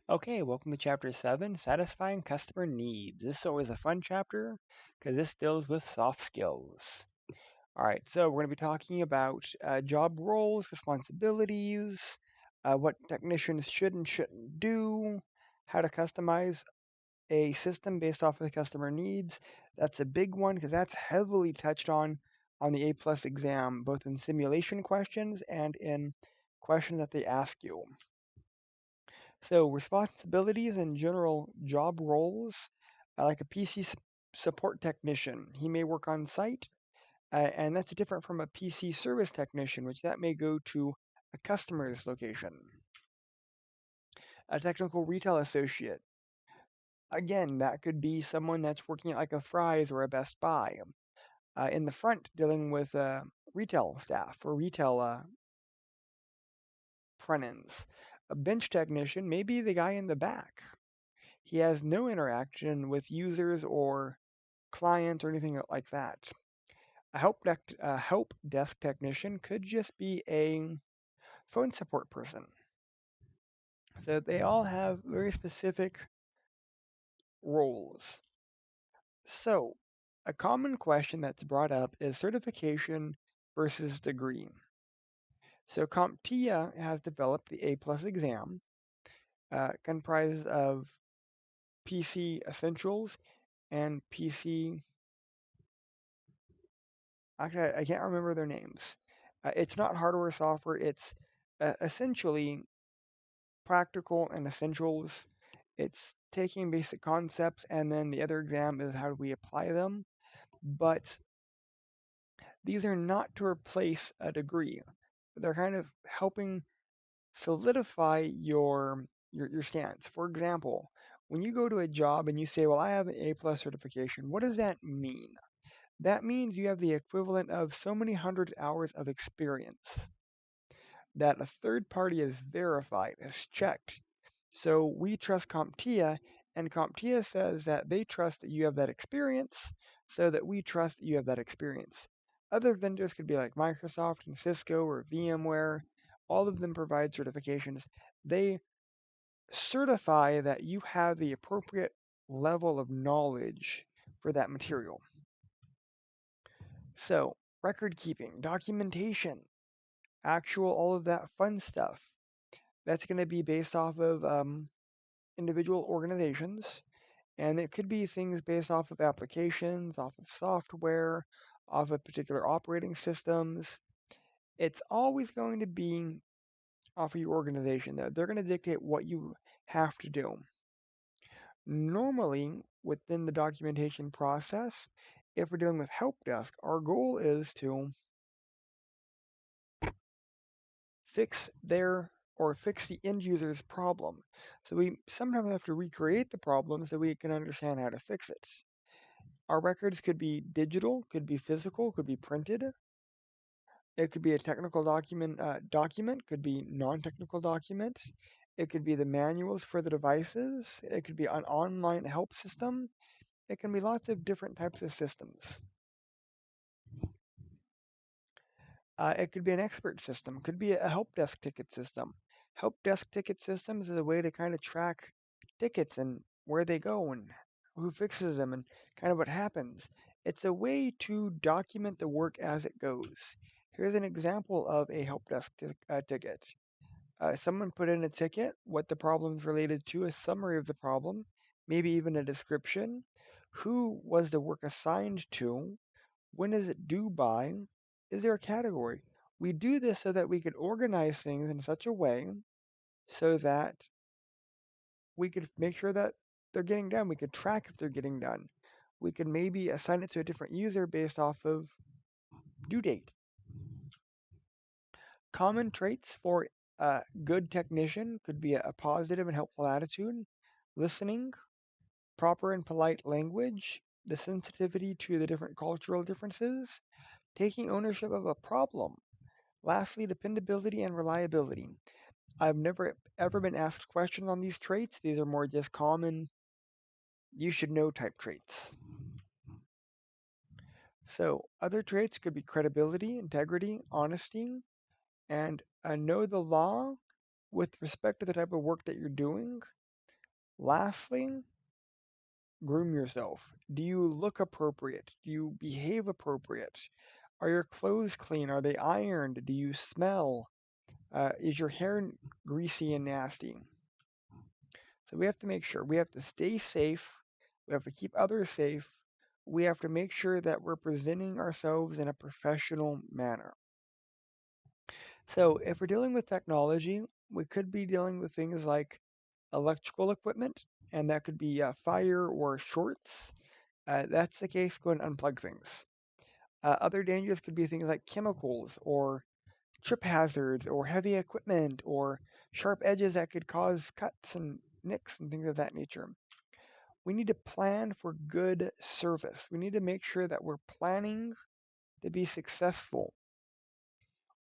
Okay, welcome to Chapter 7, Satisfying Customer Needs. This is always a fun chapter because this deals with soft skills. All right, so we're going to be talking about job roles, responsibilities, what technicians should and shouldn't do, how to customize a system based off of the customer needs. That's a big one because that's heavily touched on the A plus exam, both in simulation questions and in questions that they ask you. So responsibilities and general job roles, like a PC support technician, he may work on site, and that's different from a PC service technician, which that may go to a customer's location. A technical retail associate, again, that could be someone that's working at like a Fry's or a Best Buy, in the front dealing with retail staff or retail front ends. A bench technician may be the guy in the back. He has no interaction with users or clients or anything like that. A help desk technician could just be a phone support person. So they all have very specific roles. So a common question that's brought up is certification versus degree. So CompTIA has developed the A plus exam, comprised of PC Essentials and PC. Actually, I can't remember their names. It's not hardware software. It's essentially practical and essentials. It's taking basic concepts, and then the other exam is how do we apply them. But these are not to replace a degree. They're kind of helping solidify your stance. For example, when you go to a job and you say, "Well, I have an A plus certification," what does that mean? That means you have the equivalent of so many hundred hours of experience that a third party has verified, has checked. So we trust CompTIA, and CompTIA says that they trust that you have that experience, so that we trust that you have that experience. Other vendors could be like Microsoft and Cisco or VMware. All of them provide certifications. They certify that you have the appropriate level of knowledge for that material. So, record keeping, documentation, actual, all of that fun stuff. That's going to be based off of individual organizations, and it could be things based off of applications, off of software, off of particular operating systems. It's always going to be off of your organization. They're going to dictate what you have to do. Normally, within the documentation process, if we're dealing with help desk, our goal is to fix the end user's problem. So we sometimes have to recreate the problem so we can understand how to fix it. Our records could be digital, could be physical, could be printed. It could be a technical document, could be non-technical document. It could be the manuals for the devices. It could be an online help system. It can be lots of different types of systems. It could be an expert system, could be a help desk ticket system. Help desk ticket systems is a way to kind of track tickets and where they go and who fixes them and kind of what happens. It's a way to document the work as it goes. Here's an example of a help desk ticket. Someone put in a ticket, what the problem is related to, a summary of the problem, maybe even a description. Who was the work assigned to? When is it due by? Is there a category? We do this so that we could organize things in such a way so that we could make sure that they're getting done. We could track if they're getting done. We could maybe assign it to a different user based off of due date. Common traits for a good technician could be a positive and helpful attitude, listening, proper and polite language, the sensitivity to the different cultural differences, taking ownership of a problem. Lastly, dependability and reliability. I've never ever been asked questions on these traits. These are more just common, you should know type traits. So, other traits could be credibility, integrity, honesty, and know the law with respect to the type of work that you're doing. Lastly, groom yourself. Do you look appropriate? Do you behave appropriate? Are your clothes clean? Are they ironed? Do you smell? Is your hair greasy and nasty? So we have to make sure. We have to stay safe. We have to keep others safe. We have to make sure that we're presenting ourselves in a professional manner. So if we're dealing with technology, we could be dealing with things like electrical equipment, and that could be fire or shorts. That's the case, go and unplug things. Other dangers could be things like chemicals or trip hazards or heavy equipment or sharp edges that could cause cuts and nicks and things of that nature. We need to plan for good service. We need to make sure that we're planning to be successful.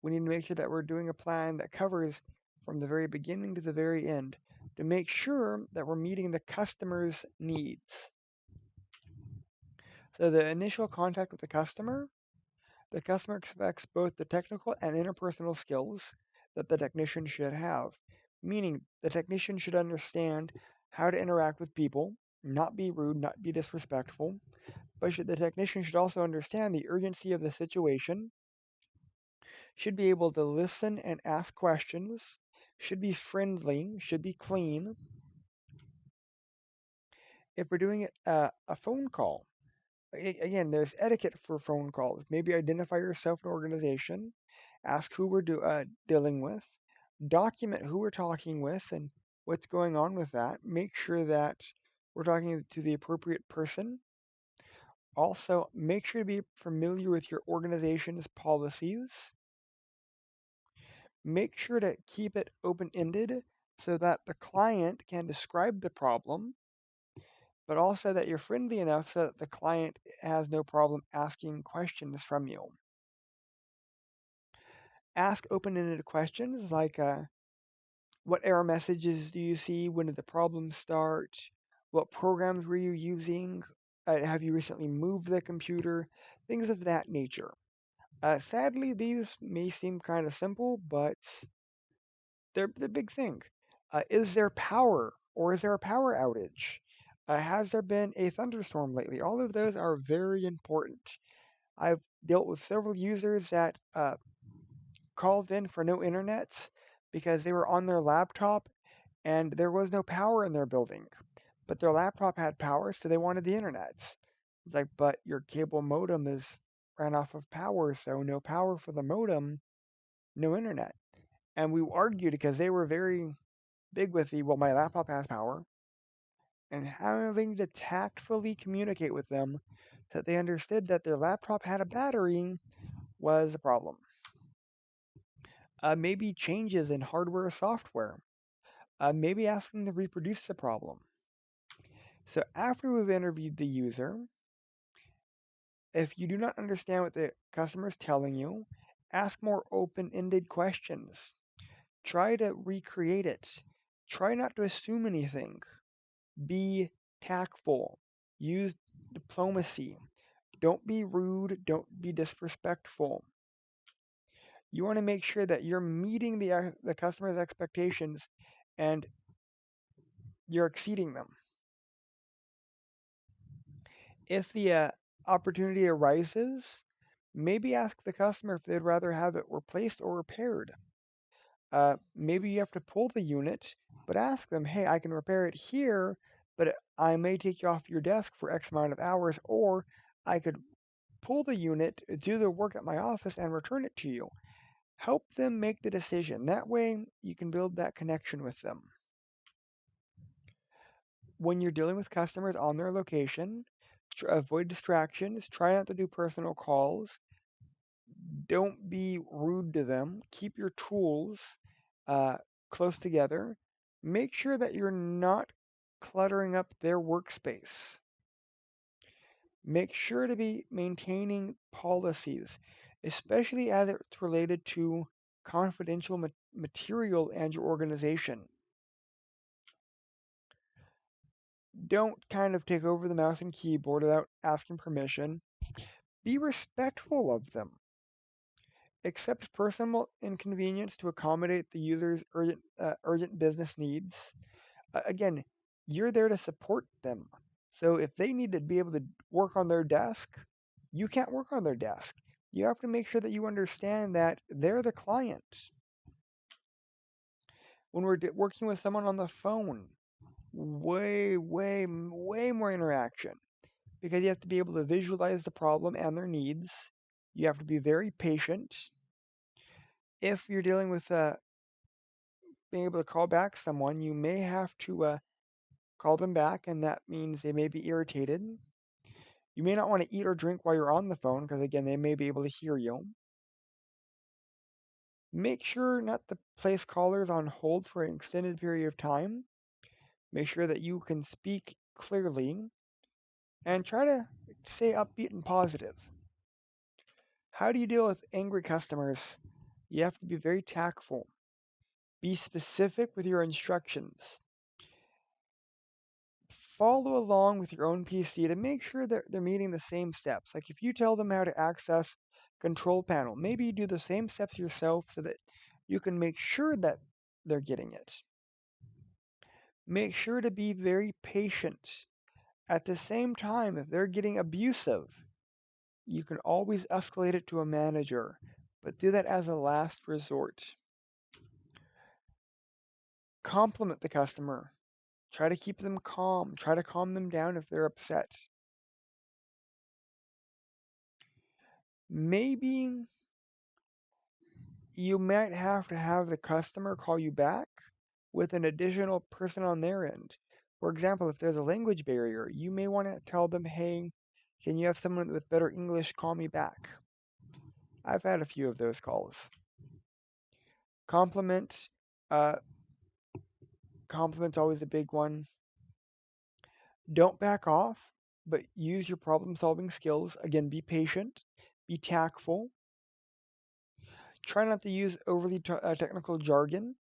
We need to make sure that we're doing a plan that covers from the very beginning to the very end to make sure that we're meeting the customer's needs. So the initial contact with the customer expects both the technical and interpersonal skills that the technician should have, meaning the technician should understand how to interact with people, not be rude, not be disrespectful, but the technician should also understand the urgency of the situation, should be able to listen and ask questions, should be friendly, should be clean. If we're doing it a phone call, again, there's etiquette for phone calls. Maybe identify yourself and organization, ask who we're dealing with, document who we're talking with and what's going on with that. Make sure that we're talking to the appropriate person. Also, make sure to be familiar with your organization's policies. Make sure to keep it open-ended so that the client can describe the problem, but also that you're friendly enough so that the client has no problem asking questions from you. Ask open-ended questions like, what error messages do you see? When did the problem start? What programs were you using? Have you recently moved the computer? Things of that nature. Sadly, these may seem kind of simple, but they're the big thing. Is there power or is there a power outage? Has there been a thunderstorm lately? All of those are very important. I've dealt with several users that called in for no internet because they were on their laptop and there was no power in their building. But their laptop had power, so they wanted the internet. It's like, but your cable modem is ran off of power, so no power for the modem, no internet. And we argued because they were very big with the, well, my laptop has power, and having to tactfully communicate with them so that they understood that their laptop had a battery was a problem. Maybe changes in hardware or software. Maybe ask them to reproduce the problem. So after we've interviewed the user, if you do not understand what the customer is telling you, ask more open-ended questions. Try to recreate it. Try not to assume anything. Be tactful. Use diplomacy. Don't be rude. Don't be disrespectful. You want to make sure that you're meeting the customer's expectations and you're exceeding them. If the opportunity arises, maybe ask the customer if they'd rather have it replaced or repaired. Maybe you have to pull the unit, but ask them, hey, I can repair it here, but I may take you off your desk for X amount of hours, or I could pull the unit, do the work at my office, and return it to you. Help them make the decision. That way, you can build that connection with them. When you're dealing with customers on their location, avoid distractions. Try not to do personal calls. Don't be rude to them. Keep your tools close together. Make sure that you're not cluttering up their workspace. Make sure to be maintaining policies, especially as it's related to confidential material and your organization. Don't kind of take over the mouse and keyboard without asking permission. Be respectful of them. Accept personal inconvenience to accommodate the user's urgent business needs. Again, you're there to support them. So if they need to be able to work on their desk, you can't work on their desk. You have to make sure that you understand that they're the client. When we're working with someone on the phone, way more interaction because you have to be able to visualize the problem and their needs. You have to be very patient. If you're dealing with being able to call back someone, you may have to call them back, and that means they may be irritated. You may not want to eat or drink while you're on the phone because, again, they may be able to hear you. Make sure not to place callers on hold for an extended period of time. Make sure that you can speak clearly and try to stay upbeat and positive. How do you deal with angry customers? You have to be very tactful. Be specific with your instructions. Follow along with your own PC to make sure that they're meeting the same steps. Like if you tell them how to access control panel, maybe you do the same steps yourself so that you can make sure that they're getting it. Make sure to be very patient. At the same time, if they're getting abusive, you can always escalate it to a manager, but do that as a last resort. Compliment the customer. Try to keep them calm. Try to calm them down if they're upset. Maybe you might have to have the customer call you back with an additional person on their end. For example, if there's a language barrier, you may want to tell them, hey, can you have someone with better English call me back? I've had a few of those calls. Compliment. Uh, Compliment's always a big one. Don't back off, but use your problem solving skills. Again, be patient, be tactful. Try not to use overly technical jargon.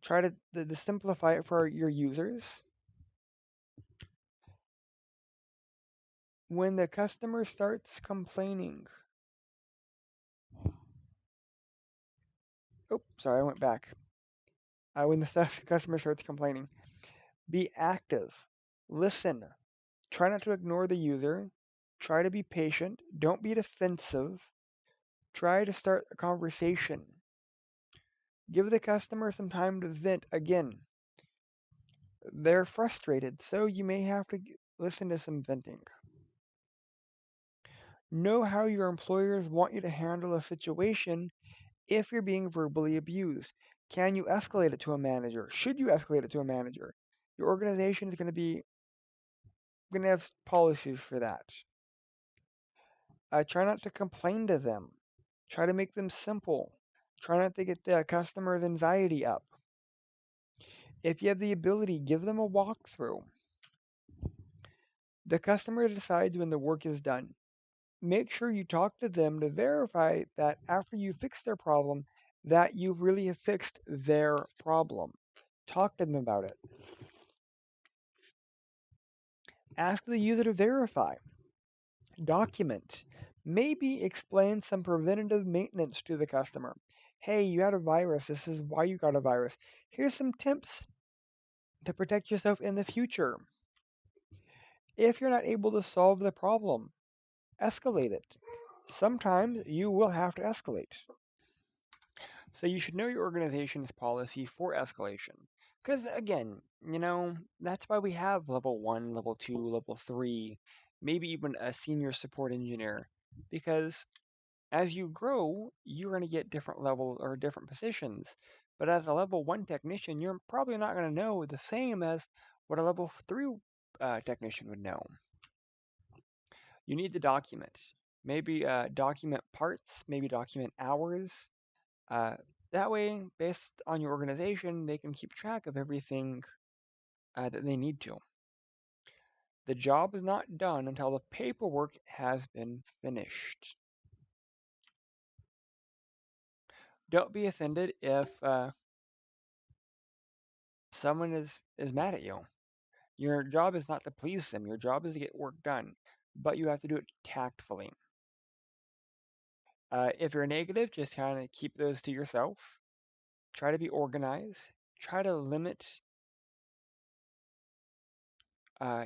Try to simplify it for your users. When the customer starts complaining, oh, sorry, I went back. When the customer starts complaining, be active. Listen. Try not to ignore the user. Try to be patient. Don't be defensive. Try to start a conversation. Give the customer some time to vent. Again, they're frustrated, so you may have to listen to some venting. Know how your employers want you to handle a situation if you're being verbally abused. Can you escalate it to a manager? Should you escalate it to a manager? Your organization is going to have policies for that. Try not to complain to them. Try to make them simple. Try not to get the customer's anxiety up. If you have the ability, give them a walkthrough. The customer decides when the work is done. Make sure you talk to them to verify that after you fix their problem, that you really have fixed their problem. Talk to them about it. Ask the user to verify. Document. Maybe explain some preventative maintenance to the customer. Hey, you had a virus. This is why you got a virus. Here's some tips to protect yourself in the future. If you're not able to solve the problem, escalate it. Sometimes you will have to escalate. So you should know your organization's policy for escalation. Because again, that's why we have level 1, level 2, level 3, maybe even a senior support engineer. Because as you grow, you're going to get different levels or different positions. But as a level 1 technician, you're probably not going to know the same as what a level 3 technician would know. You need to document. Maybe document parts, maybe document hours. That way, based on your organization, they can keep track of everything that they need to. The job is not done until the paperwork has been finished. Don't be offended if someone is mad at you. Your job is not to please them. Your job is to get work done, but you have to do it tactfully. If you're negative, just kind of keep those to yourself. Try to be organized. Try to limit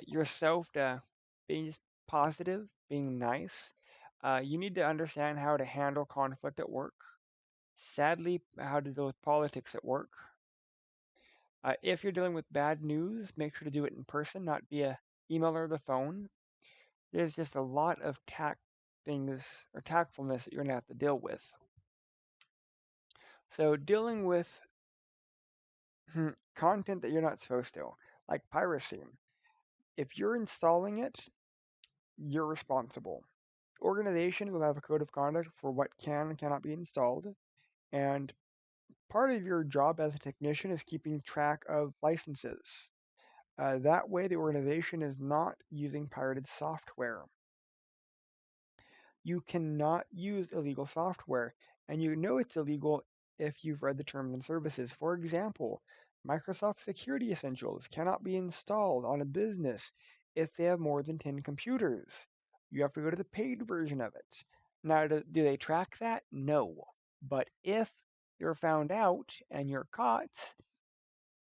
yourself to being just positive, being nice. You need to understand how to handle conflict at work. Sadly, how to deal with politics at work. If you're dealing with bad news, make sure to do it in person, not via email or the phone. There's just a lot of things or tactfulness that you're gonna have to deal with. So dealing with content that you're not supposed to, like piracy. If you're installing it, you're responsible. Organizations will have a code of conduct for what can and cannot be installed, and part of your job as a technician is keeping track of licenses. That way, the organization is not using pirated software. You cannot use illegal software, and you know it's illegal if you've read the terms and services. For example, Microsoft Security Essentials cannot be installed on a business if they have more than 10 computers. You have to go to the paid version of it. Now, do they track that? No. But if you're found out and you're caught,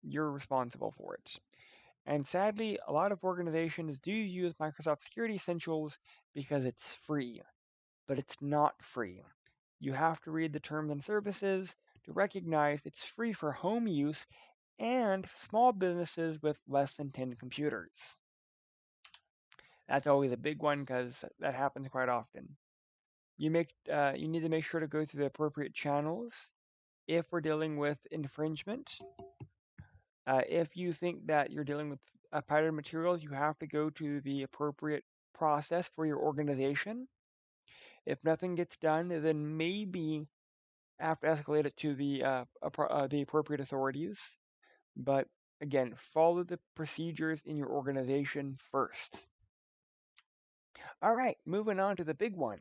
you're responsible for it. And sadly, a lot of organizations do use Microsoft Security Essentials because it's free, but it's not free. You have to read the terms and services to recognize it's free for home use and small businesses with less than 10 computers. That's always a big one because that happens quite often. You need to make sure to go through the appropriate channels if we're dealing with infringement. If you think that you're dealing with pirated materials, you have to go to the appropriate process for your organization. If nothing gets done, then maybe have to escalate it to the appropriate authorities. But again, follow the procedures in your organization first. All right, moving on to the big one.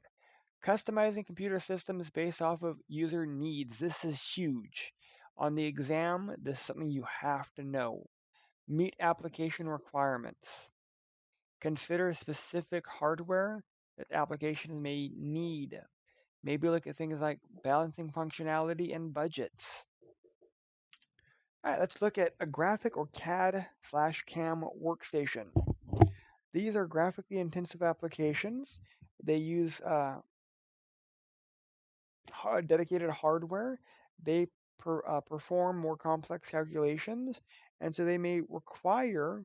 Customizing computer systems based off of user needs. This is huge. On the exam, this is something you have to know. Meet application requirements. Consider specific hardware that applications may need. Maybe look at things like balancing functionality and budgets. All right, let's look at a graphic or CAD/CAM workstation. These are graphically intensive applications. They use dedicated hardware. They perform more complex calculations, and so they may require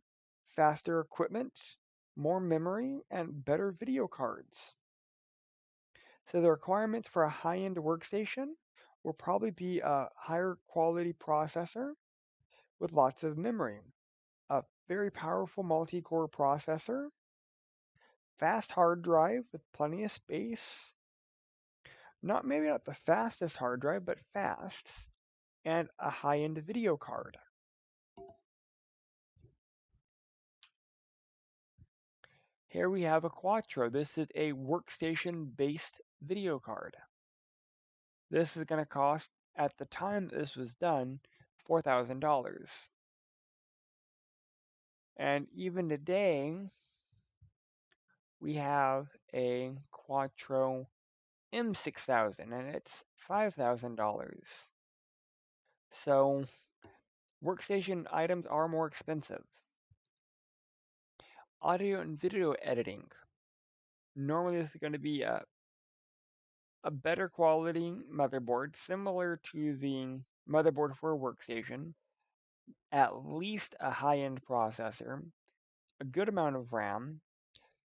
faster equipment, more memory, and better video cards. So the requirements for a high-end workstation will probably be a higher quality processor with lots of memory, a very powerful multi-core processor, fast hard drive with plenty of space, maybe not the fastest hard drive, but fast, and a high-end video card. Here we have a Quattro. This is a workstation-based video card. This is going to cost, at the time this was done, $4,000. And even today, we have a Quattro M6000, and it's $5,000. So, workstation items are more expensive. Audio and video editing. Normally, this is going to be a better quality motherboard, similar to the motherboard for a workstation, at least a high-end processor, a good amount of RAM,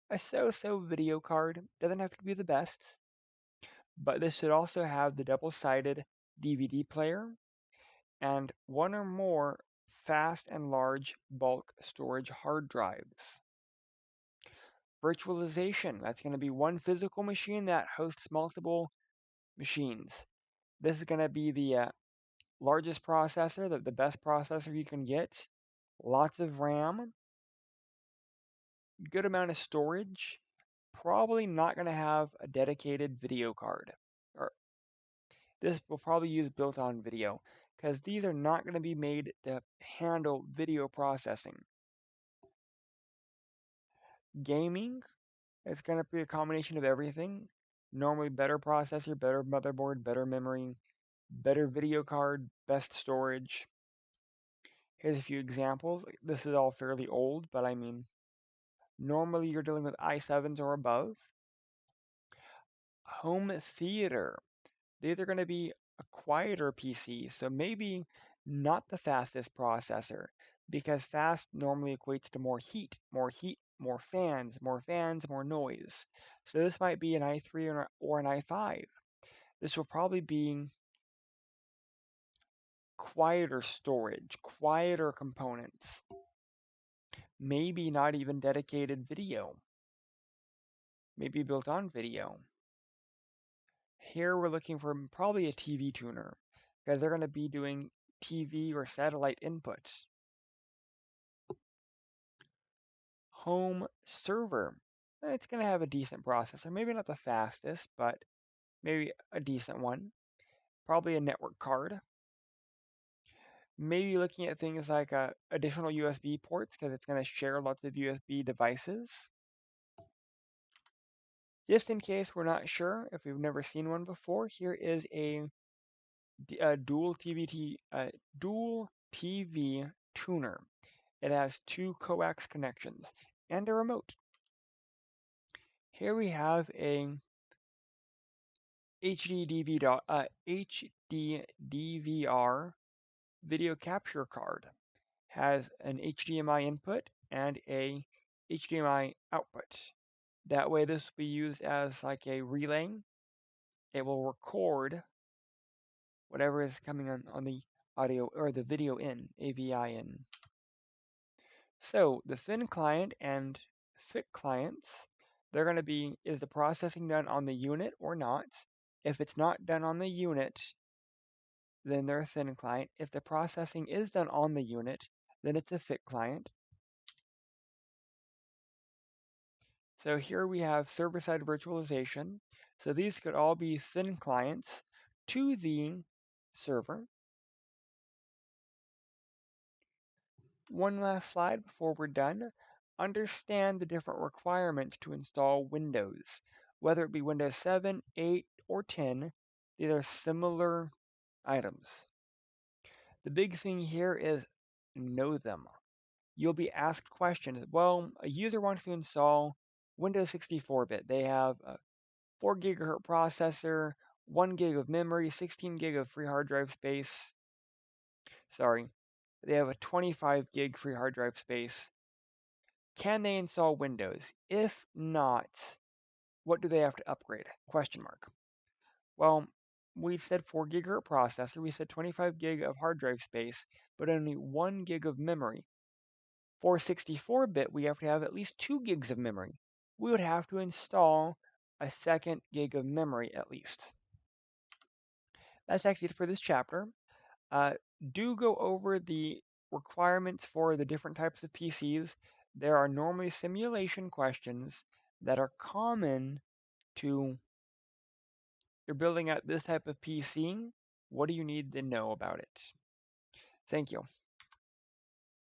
a so-so video card. Doesn't have to be the best, but this should also have the double-sided DVD player and one or more fast and large bulk storage hard drives. Virtualization, that's going to be one physical machine that hosts multiple machines. This is going to be the largest processor, the best processor you can get, lots of RAM, good amount of storage, probably not going to have a dedicated video card. Or this will probably use built-on video because these are not going to be made to handle video processing. Gaming, it's going to be a combination of everything. Normally better processor, better motherboard, better memory, better video card, best storage. Here's a few examples. This is all fairly old, but I mean, normally you're dealing with i7s or above. Home theater. These are going to be a quieter PC, so maybe not the fastest processor, because fast normally equates to more heat, more fans, more noise. So this might be an i3 or an i5. This will probably be quieter storage, quieter components, maybe not even dedicated video, maybe built on video. Here we're looking for probably a TV tuner, because they're going to be doing TV or satellite inputs. Home server. It's going to have a decent processor. Maybe not the fastest, but maybe a decent one. Probably a network card. Maybe looking at things like additional USB ports, because it's going to share lots of USB devices. Just in case we're not sure, if we've never seen one before, here is a dual PV tuner. It has two coax connections and a remote. Here we have a HD DVR video capture card. Has an HDMI input and a HDMI output. That way this will be used as like a relay. It will record whatever is coming on the audio or the video in, AVI in. So the thin client and thick clients, they're going to be, is the processing done on the unit or not? If it's not done on the unit, then they're a thin client. If the processing is done on the unit, then it's a thick client. So here we have server-side virtualization. So these could all be thin clients to the server. One last slide before we're done. Understand the different requirements to install Windows. Whether it be Windows 7, 8, or 10, these are similar items. The big thing here is know them. You'll be asked questions. Well, a user wants to install Windows 64-bit. They have a 4 gigahertz processor, 1 gig of memory, 16 gig of free hard drive space. Sorry, they have a 25 gig free hard drive space. Can they install Windows? If not, what do they have to upgrade? Question mark. Well, we said 4 gigahertz processor, we said 25 gig of hard drive space, but only 1 gig of memory. For 64-bit, we have to have at least 2 gigs of memory. We would have to install a 2nd gig of memory at least. That's actually it for this chapter. Do go over the requirements for the different types of PCs. There are normally simulation questions that are common to you're building out this type of PC. What do you need to know about it? Thank you.